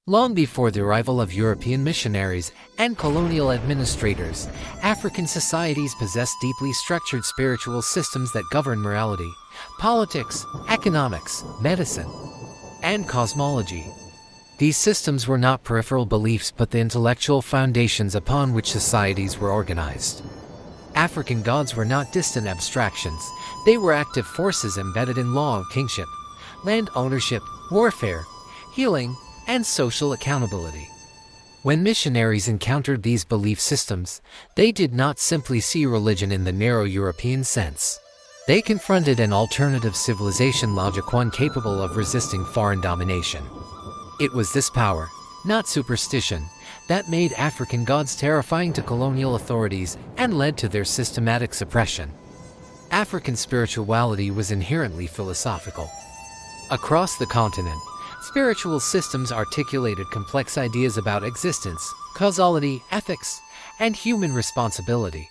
Long before the arrival of European missionaries and colonial administrators, African societies possessed deeply structured spiritual systems that govern morality, politics, economics, medicine, and cosmology. These systems were not peripheral beliefs but the intellectual foundations upon which societies were organized. African gods were not distant abstractions, they were active forces embedded in law of kingship, land ownership, warfare, healing, and social accountability. When missionaries encountered these belief systems, they did not simply see religion in the narrow European sense. They confronted an alternative civilization logic, one capable of resisting foreign domination. It was this power, not superstition, that made African gods terrifying to colonial authorities and led to their systematic suppression. African spirituality was inherently philosophical. Across the continent, spiritual systems articulated complex ideas about existence, causality, ethics, and human responsibility.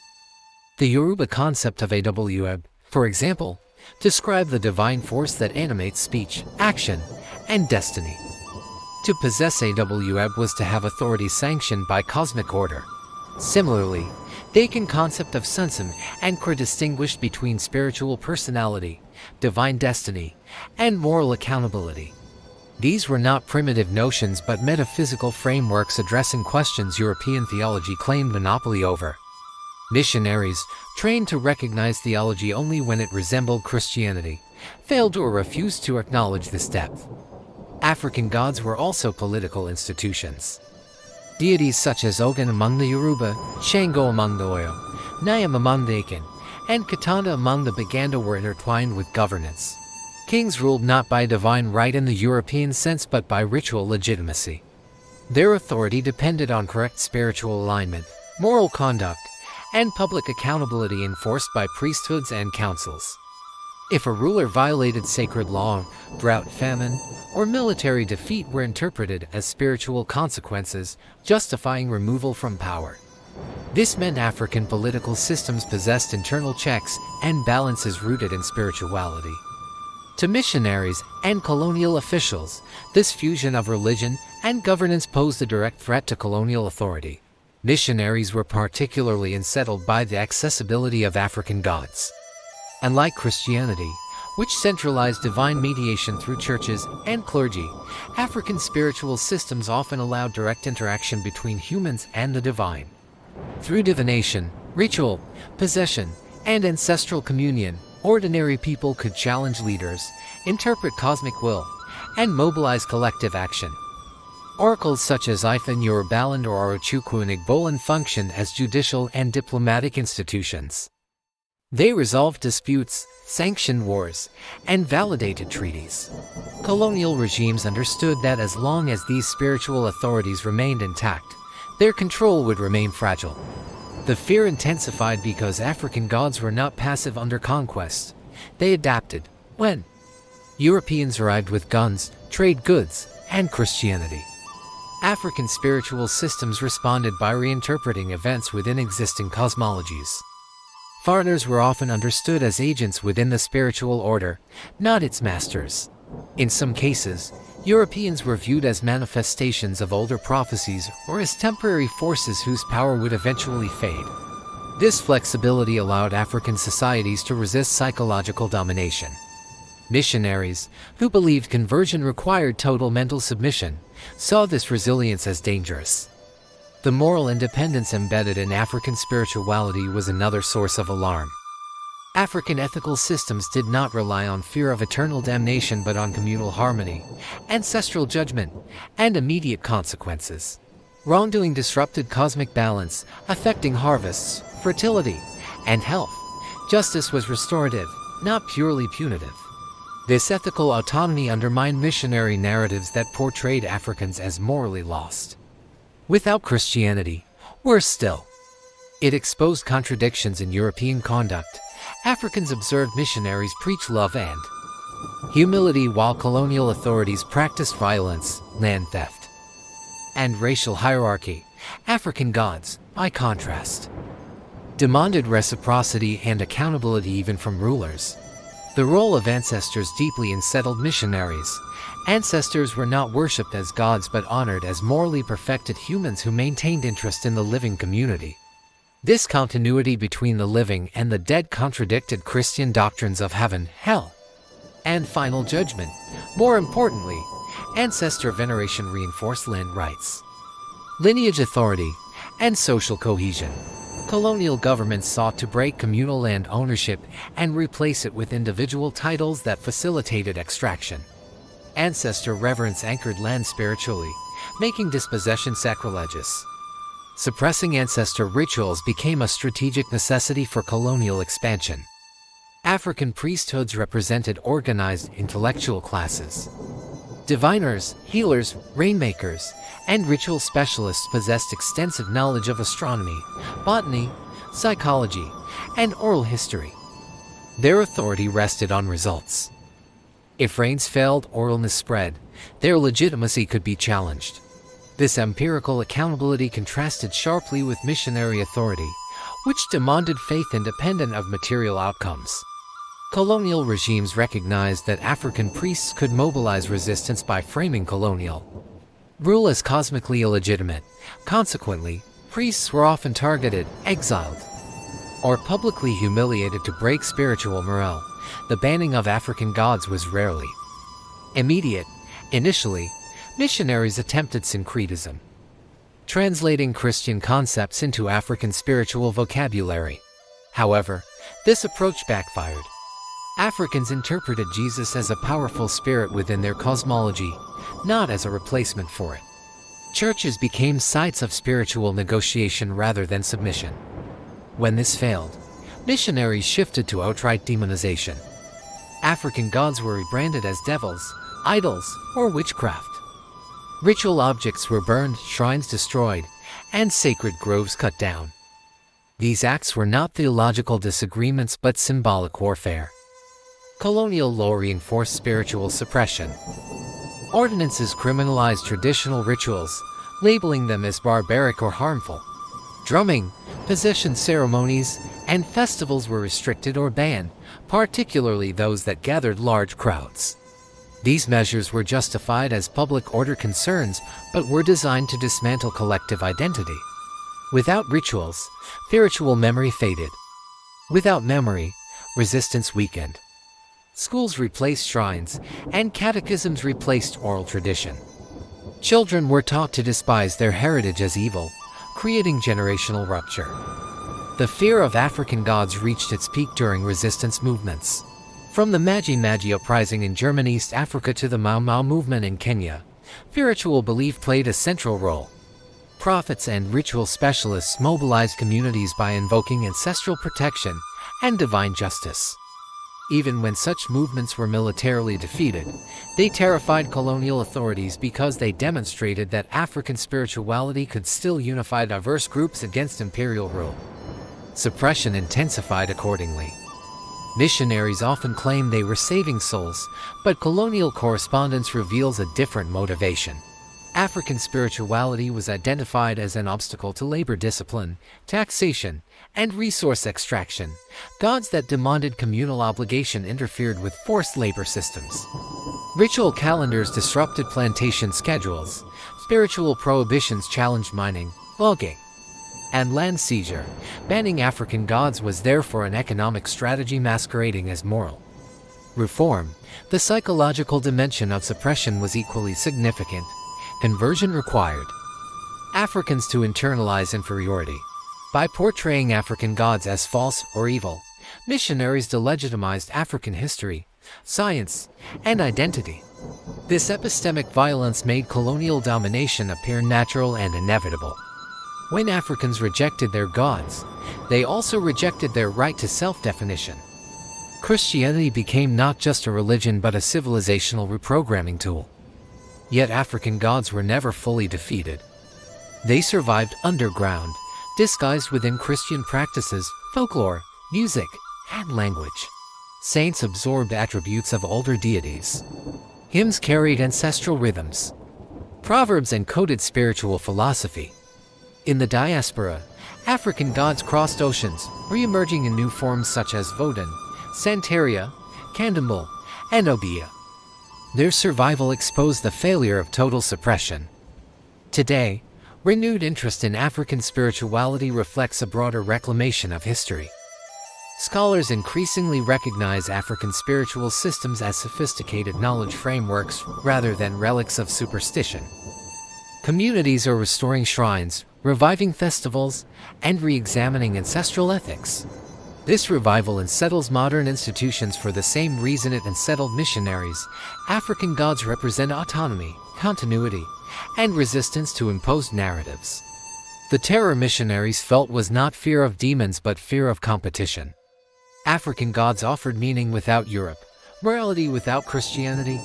The Yoruba concept of Aweb, for example, described the divine force that animates speech, action, and destiny. To possess Aweb was to have authority sanctioned by cosmic order. Similarly, the Akan concept of Sunsum and Kra distinguished between spiritual personality, divine destiny, and moral accountability. These were not primitive notions but metaphysical frameworks addressing questions European theology claimed monopoly over. Missionaries, trained to recognize theology only when it resembled Christianity, failed or refused to acknowledge this depth. African gods were also political institutions. Deities such as Ogun among the Yoruba, Shango among the Oyo, Nyam among the Akan, and Katana among the Baganda were intertwined with governance. Kings ruled not by divine right in the European sense but by ritual legitimacy. Their authority depended on correct spiritual alignment, moral conduct, and public accountability enforced by priesthoods and councils. If a ruler violated sacred law, drought, famine, or military defeat were interpreted as spiritual consequences, justifying removal from power. This meant African political systems possessed internal checks and balances rooted in spirituality. To missionaries and colonial officials, this fusion of religion and governance posed a direct threat to colonial authority. Missionaries were particularly unsettled by the accessibility of African gods. Unlike Christianity, which centralized divine mediation through churches and clergy, African spiritual systems often allowed direct interaction between humans and the divine. Through divination, ritual, possession, and ancestral communion, ordinary people could challenge leaders, interpret cosmic will, and mobilize collective action. Oracles such as Ifan Yorubaland or Orochukwu and Igboland functioned as judicial and diplomatic institutions. They resolved disputes, sanctioned wars, and validated treaties. Colonial regimes understood that as long as these spiritual authorities remained intact, their control would remain fragile. The fear intensified because African gods were not passive under conquest. They adapted when Europeans arrived with guns, trade goods, and Christianity. African spiritual systems responded by reinterpreting events within existing cosmologies. Foreigners were often understood as agents within the spiritual order, not its masters. In some cases, Europeans were viewed as manifestations of older prophecies or as temporary forces whose power would eventually fade. This flexibility allowed African societies to resist psychological domination. Missionaries, who believed conversion required total mental submission, saw this resilience as dangerous. The moral independence embedded in African spirituality was another source of alarm. African ethical systems did not rely on fear of eternal damnation but on communal harmony, ancestral judgment, and immediate consequences. Wrongdoing disrupted cosmic balance, affecting harvests, fertility, and health. Justice was restorative, not purely punitive. This ethical autonomy undermined missionary narratives that portrayed Africans as morally lost. Without Christianity, worse still, it exposed contradictions in European conduct. Africans observed missionaries preach love and humility while colonial authorities practiced violence, land theft, and racial hierarchy. African gods, by contrast, demanded reciprocity and accountability even from rulers. The role of ancestors deeply unsettled missionaries. Ancestors were not worshipped as gods but honored as morally perfected humans who maintained interest in the living community. This continuity between the living and the dead contradicted Christian doctrines of heaven, hell, and final judgment. More importantly, ancestor veneration reinforced land rights, lineage authority, and social cohesion. Colonial governments sought to break communal land ownership and replace it with individual titles that facilitated extraction. Ancestor reverence anchored land spiritually, making dispossession sacrilegious. Suppressing ancestor rituals became a strategic necessity for colonial expansion. African priesthoods represented organized intellectual classes. Diviners, healers, rainmakers, and ritual specialists possessed extensive knowledge of astronomy, botany, psychology, and oral history. Their authority rested on results. If rains failed or illness spread, their legitimacy could be challenged. This empirical accountability contrasted sharply with missionary authority, which demanded faith independent of material outcomes. Colonial regimes recognized that African priests could mobilize resistance by framing colonial rule as cosmically illegitimate. Consequently, priests were often targeted, exiled, or publicly humiliated to break spiritual morale. The banning of African gods was rarely immediate. Initially, missionaries attempted syncretism, translating Christian concepts into African spiritual vocabulary. However, this approach backfired. Africans interpreted Jesus as a powerful spirit within their cosmology, not as a replacement for it. Churches became sites of spiritual negotiation rather than submission. When this failed, missionaries shifted to outright demonization. African gods were rebranded as devils, idols, or witchcraft. Ritual objects were burned, shrines destroyed, and sacred groves cut down. These acts were not theological disagreements but symbolic warfare. Colonial law reinforced spiritual suppression. Ordinances criminalized traditional rituals, labeling them as barbaric or harmful. Drumming, possession ceremonies, and festivals were restricted or banned, particularly those that gathered large crowds. These measures were justified as public order concerns, but were designed to dismantle collective identity. Without rituals, spiritual memory faded. Without memory, resistance weakened. Schools replaced shrines, and catechisms replaced oral tradition. Children were taught to despise their heritage as evil, creating generational rupture. The fear of African gods reached its peak during resistance movements. From the Maji-Maji uprising in German East Africa to the Mau Mau movement in Kenya, spiritual belief played a central role. Prophets and ritual specialists mobilized communities by invoking ancestral protection and divine justice. Even when such movements were militarily defeated, they terrified colonial authorities because they demonstrated that African spirituality could still unify diverse groups against imperial rule. Suppression intensified accordingly. Missionaries often claimed they were saving souls, but colonial correspondence reveals a different motivation. African spirituality was identified as an obstacle to labor discipline, taxation, and resource extraction. Gods that demanded communal obligation interfered with forced labor systems. Ritual calendars disrupted plantation schedules. Spiritual prohibitions challenged mining, logging, and land seizure. Banning African gods was therefore an economic strategy masquerading as moral reform. The psychological dimension of suppression was equally significant. Conversion required Africans to internalize inferiority. By portraying African gods as false or evil, missionaries delegitimized African history, science, and identity. This epistemic violence made colonial domination appear natural and inevitable. When Africans rejected their gods, they also rejected their right to self-definition. Christianity became not just a religion but a civilizational reprogramming tool. Yet African gods were never fully defeated. They survived underground, disguised within Christian practices, folklore, music, and language. Saints absorbed attributes of older deities. Hymns carried ancestral rhythms. Proverbs encoded spiritual philosophy. In the diaspora, African gods crossed oceans, re-emerging in new forms such as Vodun, Santeria, Kandambal, and Obeah. Their survival exposed the failure of total suppression. Today, renewed interest in African spirituality reflects a broader reclamation of history. Scholars increasingly recognize African spiritual systems as sophisticated knowledge frameworks rather than relics of superstition. Communities are restoring shrines, reviving festivals, and re-examining ancestral ethics. This revival unsettles modern institutions for the same reason it unsettled missionaries. African gods represent autonomy, continuity, and resistance to imposed narratives. The terror missionaries felt was not fear of demons but fear of competition. African gods offered meaning without Europe, morality without Christianity,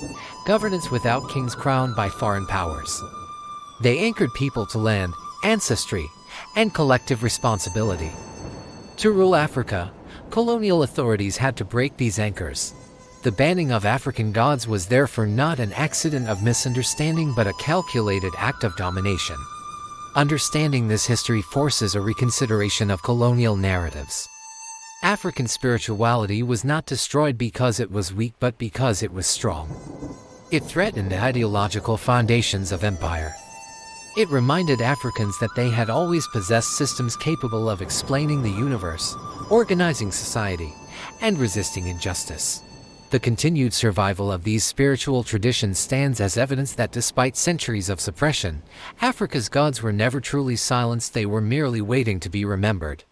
governance without kings crowned by foreign powers. They anchored people to land, ancestry, and collective responsibility. To rule Africa, colonial authorities had to break these anchors. The banning of African gods was therefore not an accident of misunderstanding but a calculated act of domination. Understanding this history forces a reconsideration of colonial narratives. African spirituality was not destroyed because it was weak but because it was strong. It threatened the ideological foundations of empire. It reminded Africans that they had always possessed systems capable of explaining the universe, organizing society, and resisting injustice. The continued survival of these spiritual traditions stands as evidence that despite centuries of suppression, Africa's gods were never truly silenced, they were merely waiting to be remembered.